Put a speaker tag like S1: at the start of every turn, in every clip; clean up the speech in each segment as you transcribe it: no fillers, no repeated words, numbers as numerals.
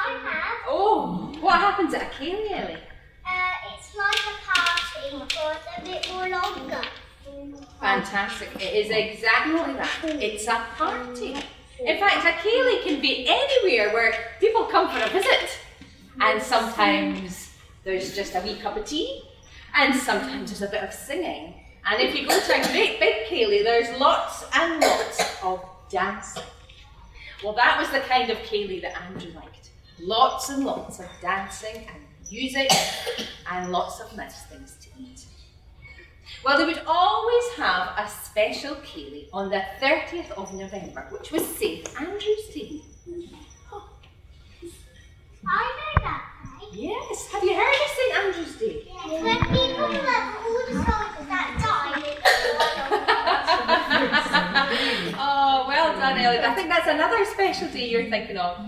S1: I have.
S2: Oh, what happens at a ceilidh, Ellie?
S1: It's like a party, but a bit more longer.
S2: Fantastic. It is exactly that. It's a party. In fact, a ceilidh can be anywhere where people come for a visit. And sometimes there's just a wee cup of tea, and sometimes there's a bit of singing. And if you go to a great big ceilidh, there's lots and lots of dancing. Well, that was the kind of ceilidh that Andrew liked. Lots and lots of dancing and music and lots of nice things to eat. Well, they would always have a special ceilidh on the 30th of November, which was St. Andrew's Day. Oh.
S1: I know that, right?
S2: Yes, have you heard of St. Andrew's Day?
S1: Yes, when people love all the soldiers that died.
S2: Oh, well done, Elliot. I think that's another special day you're thinking of.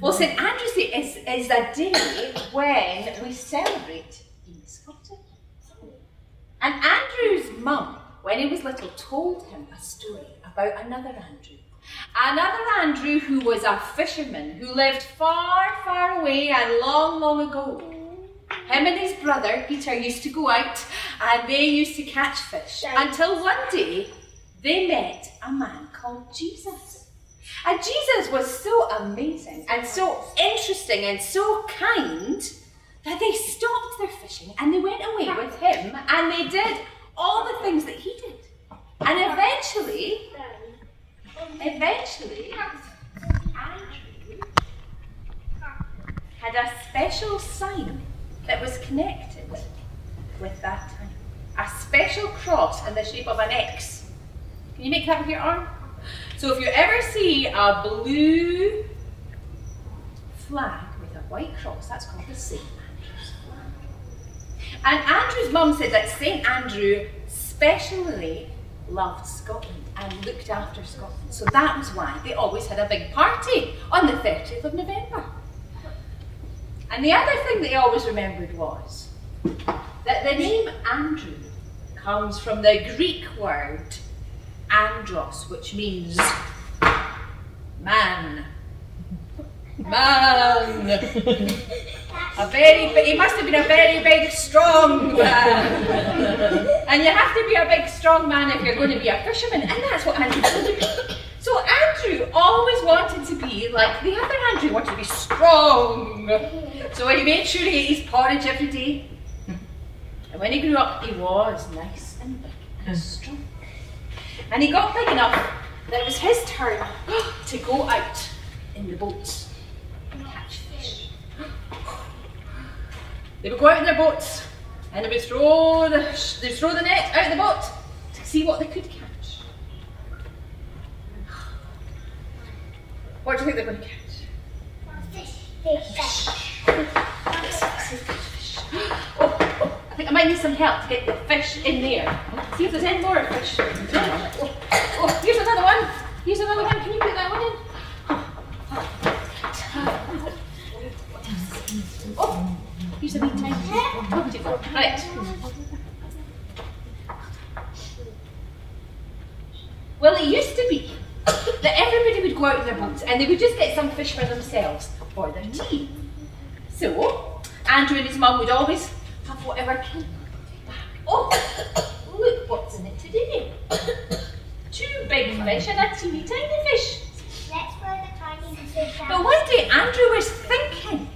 S2: Well, St. Andrew's Day is a day when we celebrate in Scotland. And Andrew's mum, when he was little, told him a story about another Andrew. Another Andrew who was a fisherman who lived far, far away and long, long ago. Him and his brother Peter used to go out and they used to catch fish until one day they met a man called Jesus. And Jesus was so amazing and so interesting and so kind that they stopped their fishing and they went away with him and they did all the things that he did. And eventually, Andrew had a special sign that was connected with that time. A special cross in the shape of an X. Can you make that with your arm? So if you ever see a blue flag with a white cross, that's called the St. Andrew's flag. And Andrew's mum said that St. Andrew specially loved Scotland and looked after Scotland. So that was why they always had a big party on the 30th of November. And the other thing they always remembered was that the name Andrew comes from the Greek word andros, which means man. Man. He must have been a very big, strong man. And you have to be a big, strong man if you're going to be a fisherman, and that's what Andrew was going to be. So Andrew always wanted to be like the other Andrew, wanted to be strong. So he made sure he ate his porridge every day. And when he grew up, he was nice and big and strong. And he got big enough that it was his turn to go out in the boats and catch fish. They would go out in their boats and they would throw the net out of the boat to see what they could catch. What do you think they're going to catch?
S1: Fish.
S2: Oh, I think I might need some help to get the fish in there. See if there's any more fish. Oh, here's another one. Here's another one. Can you put that one in? Oh, here's a wee tiny. Oh, right. Well, it used to be that everybody would go out in their boats and they would just get some fish for themselves for their tea. So, Andrew and his mum would always have whatever came back. Oh, look what's in it today. 2 big fish and a teeny tiny fish.
S1: Let's throw the tiny fish out.
S2: But one day Andrew was thinking,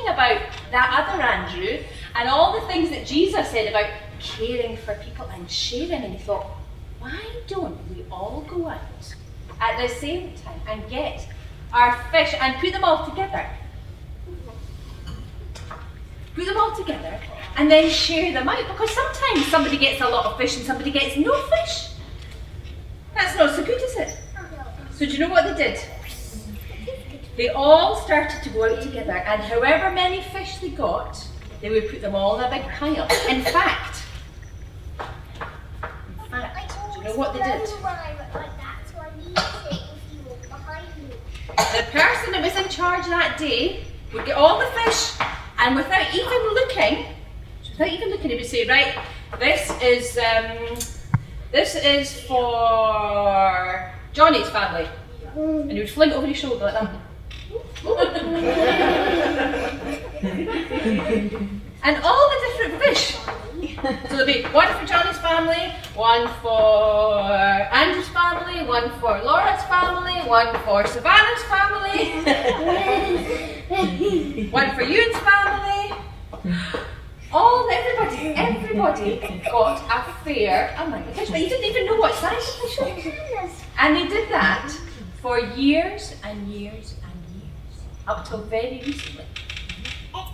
S2: about that other Andrew and all the things that Jesus said about caring for people and sharing, and he thought, why don't we all go out at the same time and get our fish and put them all together? Put them all together and then share them out, because sometimes somebody gets a lot of fish and somebody gets no fish. That's not so good, is it? So do you know what they did? They all started to go out together, and however many fish they got, they would put them all in a big pile. In fact, do you know what they did? The person that was in charge that day would get all the fish, and without even looking, he would say, right, this is for Johnny's family. And he would fling it over his shoulder like that. And all the different fish. So there'll be one for Johnny's family, one for Andrew's family, one for Laura's family, one for Savannah's family, one for Ewan's family. Everybody got a fair amount of fish, but you didn't even know what size the fish was. And they did that for years and years and years, up till very recently.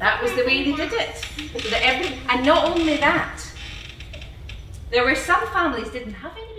S2: That was the way they did it. So that and not only that, there were some families didn't have any